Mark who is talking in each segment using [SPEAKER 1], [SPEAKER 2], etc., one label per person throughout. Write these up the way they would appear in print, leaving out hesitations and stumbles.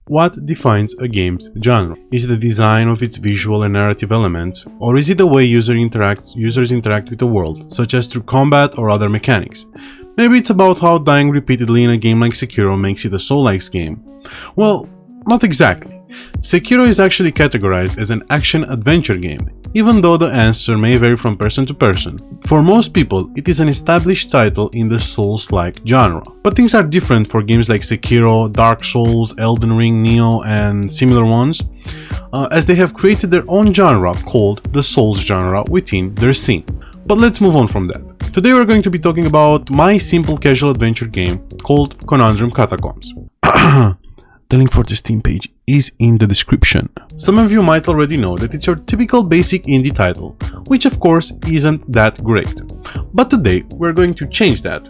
[SPEAKER 1] What defines a game's genre? Is it the design of its visual and narrative elements, or is it the way users interact with the world, such as through combat or other mechanics? Maybe it's about how dying repeatedly in a game like Sekiro makes it a Soul-like game. Well, not exactly. Sekiro is actually categorized as an action-adventure game, even though the answer may vary from person to person. For most people, it is an established title in the Souls-like genre. But things are different for games like Sekiro, Dark Souls, Elden Ring, Nioh, and similar ones, as they have created their own genre called the Souls genre within their scene. But let's move on from that. Today we're going to be talking about my simple casual adventure game called Conundrum Catacombs. The link for the Steam page is in the description. Some of you might already know that it's your typical basic indie title, which of course isn't that great. But today we're going to change that.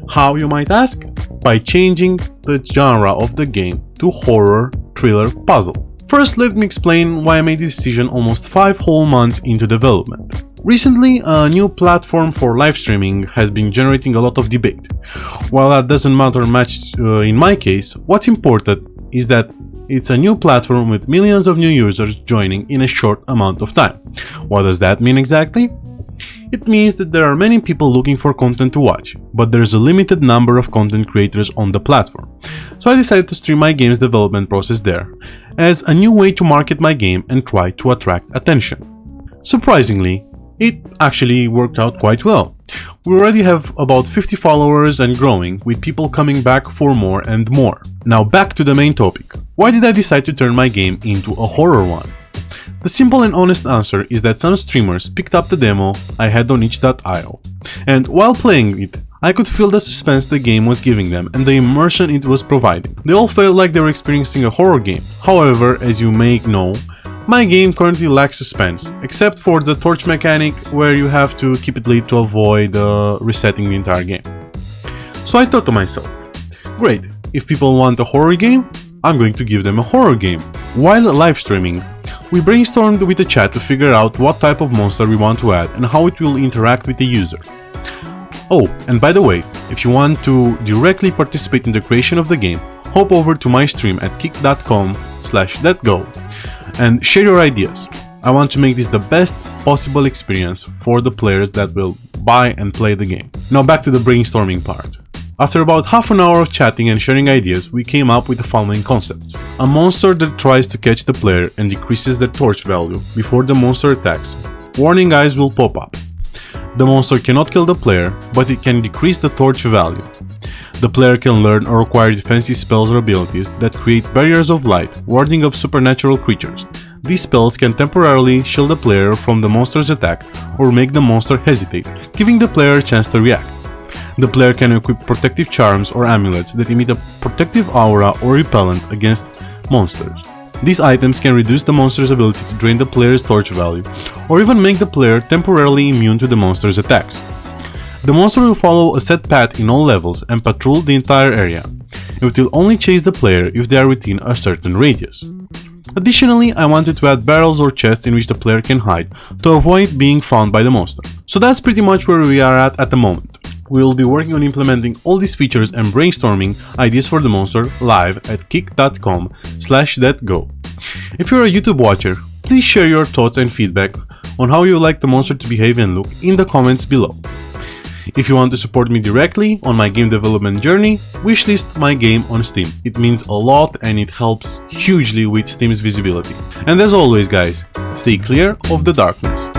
[SPEAKER 1] How, you might ask? By changing the genre of the game to horror, thriller, puzzle. First, let me explain why I made this decision almost 5 whole months into development. Recently, a new platform for live streaming has been generating a lot of debate. While that doesn't matter much in my case, what's important is that it's a new platform with millions of new users joining in a short amount of time. What does that mean exactly? It means that there are many people looking for content to watch, but there's a limited number of content creators on the platform. So I decided to stream my game's development process there, as a new way to market my game and try to attract attention. Surprisingly, it actually worked out quite well. We already have about 50 followers and growing, with people coming back for more and more. Now back to the main topic. Why did I decide to turn my game into a horror one? The simple and honest answer is that some streamers picked up the demo I had on itch.io, and while playing it, I could feel the suspense the game was giving them and the immersion it was providing. They all felt like they were experiencing a horror game. However, as you may know, my game currently lacks suspense, except for the torch mechanic where you have to keep it lit to avoid resetting the entire game. So I thought to myself, great, if people want a horror game, I'm going to give them a horror game. While live streaming, we brainstormed with the chat to figure out what type of monster we want to add and how it will interact with the user. Oh, and by the way, if you want to directly participate in the creation of the game, hop over to my stream at kick.com/letgo and share your ideas. I want to make this the best possible experience for the players that will buy and play the game. Now back to the brainstorming part. After about half an hour of chatting and sharing ideas, we came up with the following concepts. A monster that tries to catch the player and decreases their torch value before the monster attacks. Warning eyes will pop up. The monster cannot kill the player, but it can decrease the torch value. The player can learn or acquire defensive spells or abilities that create barriers of light, warding off supernatural creatures. These spells can temporarily shield the player from the monster's attack or make the monster hesitate, giving the player a chance to react. The player can equip protective charms or amulets that emit a protective aura or repellent against monsters. These items can reduce the monster's ability to drain the player's torch value, or even make the player temporarily immune to the monster's attacks. The monster will follow a set path in all levels and patrol the entire area. It will only chase the player if they are within a certain radius. Additionally, I wanted to add barrels or chests in which the player can hide to avoid being found by the monster. So that's pretty much where we are at the moment. We will be working on implementing all these features and brainstorming ideas for the monster live at kick.com/letgo. If you're a YouTube watcher, please share your thoughts and feedback on how you like the monster to behave and look in the comments below. If you want to support me directly on my game development journey, wishlist my game on Steam. It means a lot and it helps hugely with Steam's visibility. And as always guys, stay clear of the darkness.